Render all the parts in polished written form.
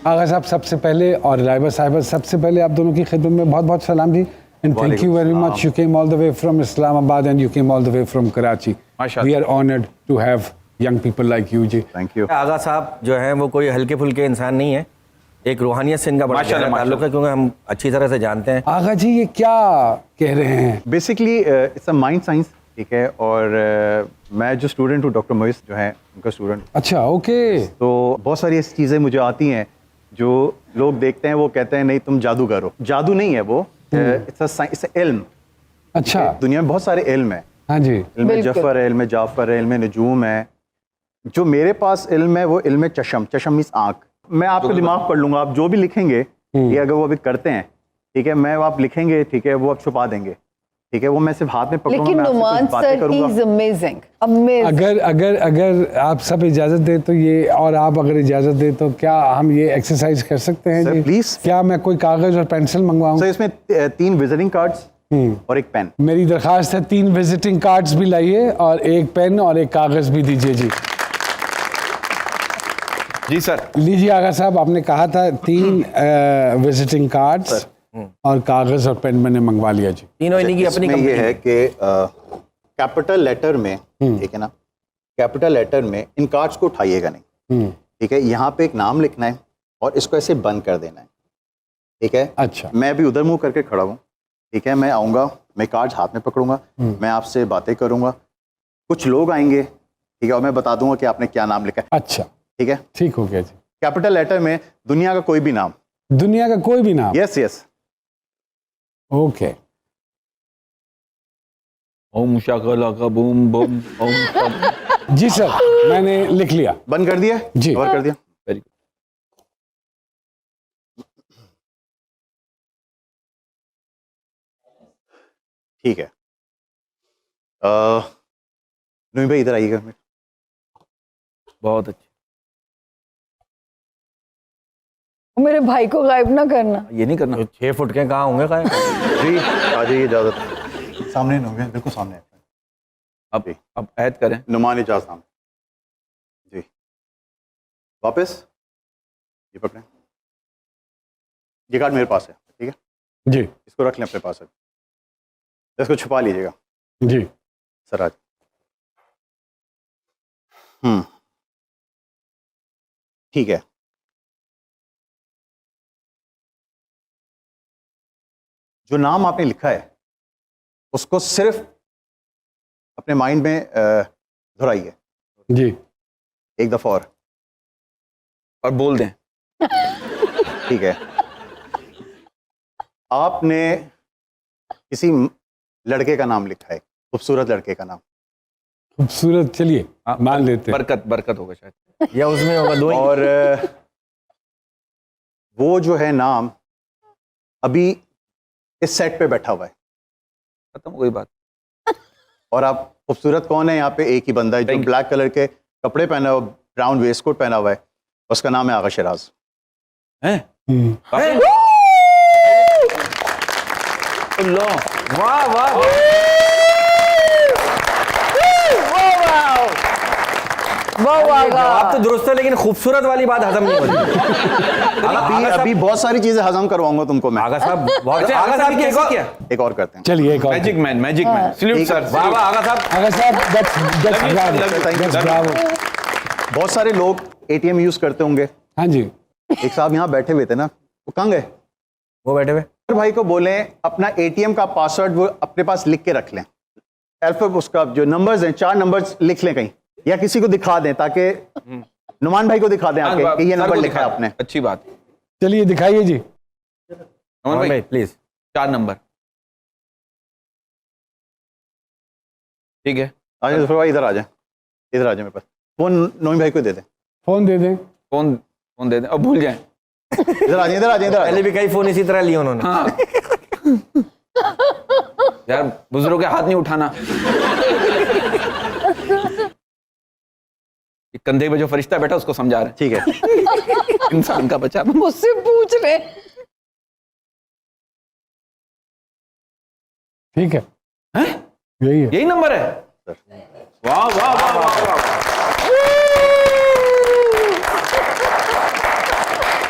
आगा साहब सबसे पहले और राइबा साहिबा सबसे पहले आप दोनों की खिदमत में बहुत बहुत सलाम जी and thank you very much. You came all the way from Islamabad and you came all the way from Karachi. We are honored to have young people like you ji. Thank you. आगा साहब जो हैं वो कोई हल्के फुल्के इंसान नहीं है, एक रूहानियत से इनका बड़ा गहरा ताल्लुक है क्योंकि हम अच्छी तरह से जानते हैं। आगा जी ये क्या कह रहे हैं? Basically it's a mind science, ठीक है, और मैं जो स्टूडेंट हूँ डॉक्टर मोइस जो हैं उनका स्टूडेंट। अच्छा ओके। तो बहुत सारी ऐसी चीज़ें मुझे आती हैं जो लोग देखते हैं, वो कहते हैं नहीं तुम जादूगर हो। जादू नहीं है वो, इट्स इल्म। अच्छा। दुनिया में बहुत सारे इल्म है। हाँ जी। इल्म जफर है, इल्म जाफर है, इल्म नजूम है। जो मेरे पास इल्म है वो इल्म चशम। चशम मीन्स आँख। मैं आपको दिमाग पढ़ लूंगा, आप जो भी लिखेंगे, ये अगर वो अभी करते हैं, ठीक है, मैं आप लिखेंगे, ठीक है, वो आप छुपा देंगे, ठीक है, वो मैं सिर्फ हाथ में पकड़ूंगा, लेकिन Numan sir he is amazing amazing. अगर आप सब इजाजत दें तो ये, और आप अगर इजाजत दें तो क्या हम ये एक्सरसाइज कर सकते हैं सर, जी? प्लीज। क्या मैं कोई कागज और पेंसिल मंगवाऊं? सर इसमें 3 विजिटिंग कार्ड्स और एक पेन। मेरी दरखास्त है 3 विजिटिंग कार्ड्स भी लाइए और एक पेन और एक कागज भी दीजिए जी। जी सर। लीजिए आगा साहब, आपने कहा था 3 विजिटिंग कार्ड्स और कागज और पेन मैंने मंगवा लिया जी। तीनों इन्हीं की अपनी ये है कि कैपिटल लेटर में, ठीक है ना, कैपिटल लेटर में इन कार्ड्स को उठाइएगा नहीं, ठीक है, यहाँ पे एक नाम लिखना है और इसको ऐसे बंद कर देना है, ठीक है। अच्छा। मैं अभी उधर मुंह करके खड़ा हूँ, ठीक है, मैं आऊँगा, मैं कार्ड्स हाथ में पकड़ूंगा, मैं आपसे बातें करूँगा, कुछ लोग आएंगे, ठीक है, और मैं बता दूंगा कि आपने क्या नाम लिखा है। अच्छा ठीक है, ठीक हो गया जी। कैपिटल लेटर में दुनिया का कोई भी नाम। दुनिया का कोई भी नाम? Yes yes. ओके। ओम शाकालाका बूम बूम ओम। जी सर, मैंने लिख लिया। बंद कर दिया जी। कवर कर दिया। Very good. ठीक है, नूही भाई इधर आइएगा। बहुत अच्छी। मेरे भाई को गायब ना करना। ये नहीं करना। 6 फुट के कहाँ होंगे गायब? जी आ जाइए, इजाजत सामने होंगे, बिल्कुल सामने। अब ऐड करें। नुमान इजाज नाम जी। वापस ये पकड़ें, ये कार्ड मेरे पास है, ठीक है जी। इसको रख लें अपने पास है, इसको छुपा लीजिएगा जी सर। आज ठीक है, जो नाम आपने लिखा है उसको सिर्फ अपने माइंड में दोहराइए जी। एक दफा और बोल दें। ठीक है। आपने किसी लड़के का नाम लिखा है, खूबसूरत लड़के का नाम। खूबसूरत, चलिए मान लेते हैं। बरकत बरकत होगा शायद, या उसमें होगा दो। और वो जो है नाम अभी इस सेट पे बैठा हुआ है। खत्म हो गई बात। और आप खूबसूरत कौन है? यहाँ पे एक ही बंदा है जो ब्लैक कलर के कपड़े पहना हुआ, ब्राउन वेस्ट कोट पहना हुआ है, उसका नाम है आगा शराज। वाह वाह आप तो दुरुस्त है, लेकिन खूबसूरत वाली बात हजम नहीं होती। अभी बहुत सारी चीजें हजम करवाऊंगा तुमको मैं। आगा साहब आगा साहब की एक और करते हैं। चलिए एक और। Magic man salute sir. वाह वाह आगा साहब। आगा साहब that's bravo। बहुत सारे लोग एटीएम यूज करते होंगे। हाँ जी। एक साहब यहाँ बैठे हुए थे ना, वो कहाँ गए? वो बैठे हुए भाई को बोले अपना एटीएम का पासवर्ड वो अपने पास लिख के रख लें। अल्फाबेट उसका जो नंबर्स हैं 4 नंबर्स लिख लें कहीं, या किसी को दिखा दें ताकि नुमान भाई को दिखा दें आके कि ये नंबर लिखा है आपने। अच्छी बात। चलिए दिखाइए जी। नुमान भाई प्लीज 4 नंबर। ठीक है, आ जाए भाई, इधर आ जाए, इधर आ जाए मेरे पास। फोन नोमी भाई को दे दें। फोन दे दें। फोन दे दें, अब भूल जाएं। इधर आ जाए, इधर आ जाए, इधर आ पहले जाए। भी कई फोन इसी तरह लिए उन्होंने। हाँ। यार बुजुर्गों के हाथ नहीं उठाना। कंधे पे जो फरिश्ता बैठा उसको समझा रहे। ठीक है। इंसान का बच्चा। मुझसे पूछ रहे। ठीक है, यही है। यही नंबर है। वाह वाह वाह वाह वाह।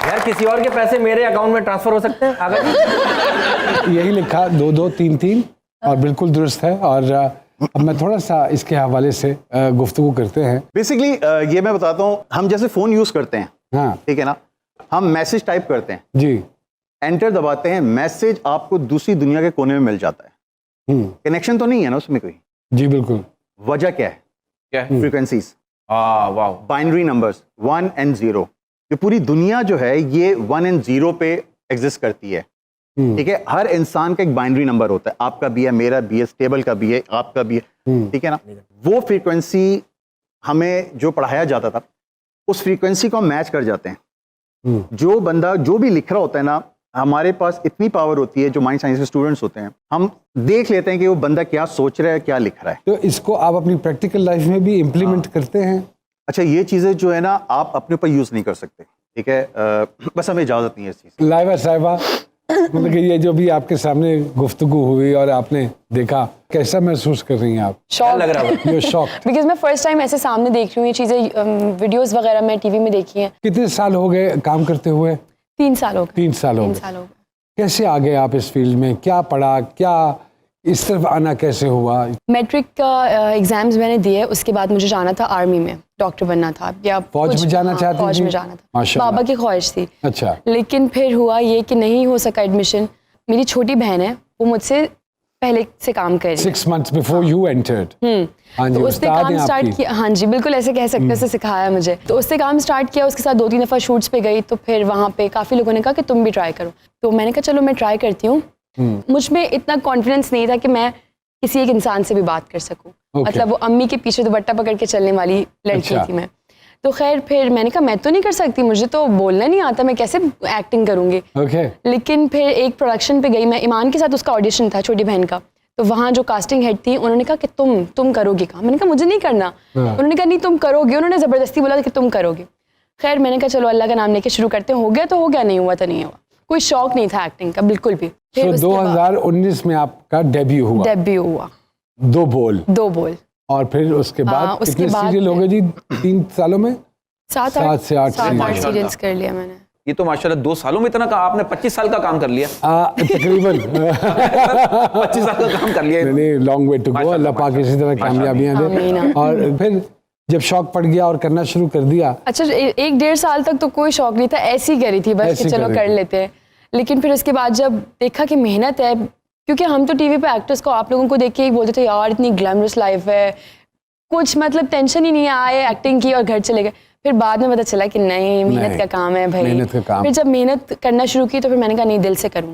यार किसी और के पैसे मेरे अकाउंट में ट्रांसफर हो सकते हैं? अगर यही लिखा 2233 और बिल्कुल दुरुस्त है। और अब मैं थोड़ा सा इसके हवाले से गुफ्तगू करते हैं। बेसिकली ये मैं बताता हूँ, हम जैसे फ़ोन यूज़ करते हैं, हाँ ठीक है ना, हम मैसेज टाइप करते हैं, जी। एंटर दबाते हैं, मैसेज आपको दूसरी दुनिया के कोने में मिल जाता है। कनेक्शन तो नहीं है ना उसमें कोई? जी बिल्कुल। वजह क्या है? क्या है? फ्रीक्वेंसीज, वाह बाइनरी नंबर्स 1 and 0। ये पूरी दुनिया जो है ये 1 and 0 पे एग्जिस्ट करती है, ठीक है। हर इंसान का एक बाइनरी नंबर होता है, आपका भी है, मेरा भी है, स्टेबल का भी है, आपका भी है, ठीक है ना। वो फ्रीक्वेंसी हमें जो पढ़ाया जाता था उस फ्रीक्वेंसी को हम मैच कर जाते हैं। जो बंदा जो भी लिख रहा होता है ना, हमारे पास इतनी पावर होती है, जो माइंड साइंस के स्टूडेंट्स होते हैं, हम देख लेते हैं कि वो बंदा क्या सोच रहा है, क्या लिख रहा है। तो इसको आप अपनी प्रैक्टिकल लाइफ में भी इम्प्लीमेंट करते हैं? अच्छा, ये चीज़ें जो है ना आप अपने ऊपर यूज़ नहीं कर सकते, ठीक है। बस हमें इजाज़त नहीं है इस चीज़ की। लाइबा साहिबा, मतलब कि ये जो भी आपके सामने गुफ्तगू हुई और आपने देखा, कैसा महसूस कर रही हैं आप? क्या लग रहा है? You shock? बिकॉज मैं फर्स्ट टाइम ऐसे सामने देख रही हूँ ये चीज़ें, वीडियोस वगैरह मैं टीवी में देखी हैं। कितने साल हो गए काम करते हुए? 3 साल हो गए। 3 साल हो 3 गए। साल हो गए। कैसे आ गए आप इस फील्ड में? क्या पढ़ा, क्या इस तरफ आना कैसे हुआ? मैट्रिक का एग्जाम्स मैंने दिए, उसके बाद मुझे जाना था आर्मी में, डॉक्टर बनना था या फौज कुछ- में जाना हाँ, चाहती फौज थी? में जाना था, माशाल्लाह। बाबा की ख्वाहिश थी। अच्छा। लेकिन फिर हुआ ये कि नहीं हो सका एडमिशन। मेरी छोटी बहन है, वो मुझसे पहले से काम कर रही है। 6 months before you entered। हाँ जी, तो उसने उस्ताद काम हैं स्टार्ट आपकी। किया। हाँ जी, बिल्कुल ऐसे कह सकते हैं, उसने सिखाया मुझे। तो उससे काम स्टार्ट किया, उसके साथ 2-3 दफ़ा शूट्स पे गई, तो फिर वहाँ पे काफ़ी लोगों ने कहा कि तुम भी ट्राई करो। तो मैंने कहा चलो मैं ट्राई करती हूँ। मुझ में इतना कॉन्फिडेंस नहीं था कि मैं किसी एक इंसान से भी बात कर सकूँ। Okay. मतलब वो अम्मी के पीछे दुपट्टा पकड़ के चलने वाली लड़की अच्छा। थी मैं। तो खैर फिर मैंने कहा मैं तो नहीं कर सकती, मुझे तो बोलना नहीं आता, मैं कैसे एक्टिंग करूँगी। ओके। लेकिन फिर एक प्रोडक्शन पे गई मैं, ईमान के साथ उसका ऑडिशन था, छोटी बहन का। तो वहाँ जो कास्टिंग हेड थी, उन्होंने कहा कि तुम करोगी काम। मैंने कहा मुझे नहीं करना। उन्होंने कहा नहीं तुम करोगी, उन्होंने ज़बरदस्ती बोला कि तुम करोगी। खैर मैंने कहा चलो अल्लाह का नाम लेके शुरू करते हैं, हो गया तो हो गया, नहीं हुआ तो नहीं हुआ। कोई शौक नहीं था एक्टिंग का बिल्कुल भी। तो 2019 में आपका डेब्यू हुआ? डेब्यू हुआ। 2 बोल। 2 बोल। और फिर उसके बाद उसके कितने बाद सीरियल हो गए जी 3 सालों में? 7 से 8 सीरियल्स कर लिया मैंने। ये तो माशाल्लाह 2 सालों में इतना का आपने 25 साल का काम कर लिया। तकरीबन 25 साल का काम कर लिया। नहीं, लॉन्ग वे टू गो। माशाल्लाह, अल्लाह पाक इसी तरह कामयाबियां आमीन। दे। और फिर जब शौक पड़ गया और करना शुरू कर दिया? अच्छा 1-1.5 साल तक तो कोई शौक नहीं था, ऐसी करी थी बस ऐसी कि चलो करी कर थी। लेते हैं। लेकिन फिर उसके बाद जब देखा कि मेहनत है, क्योंकि हम तो टीवी पे एक्टर्स को आप लोगों को देख के ही बोलते थे यार इतनी ग्लैमरस लाइफ है, कुछ मतलब टेंशन ही नहीं है, आए एक्टिंग की और घर चले गए। फिर बाद में पता चला कि नहीं, मेहनत नहीं, का काम है भाई। मेहनत का काम। फिर जब मेहनत करना शुरू की तो फिर मैंने कहा नहीं, दिल से करूँगी।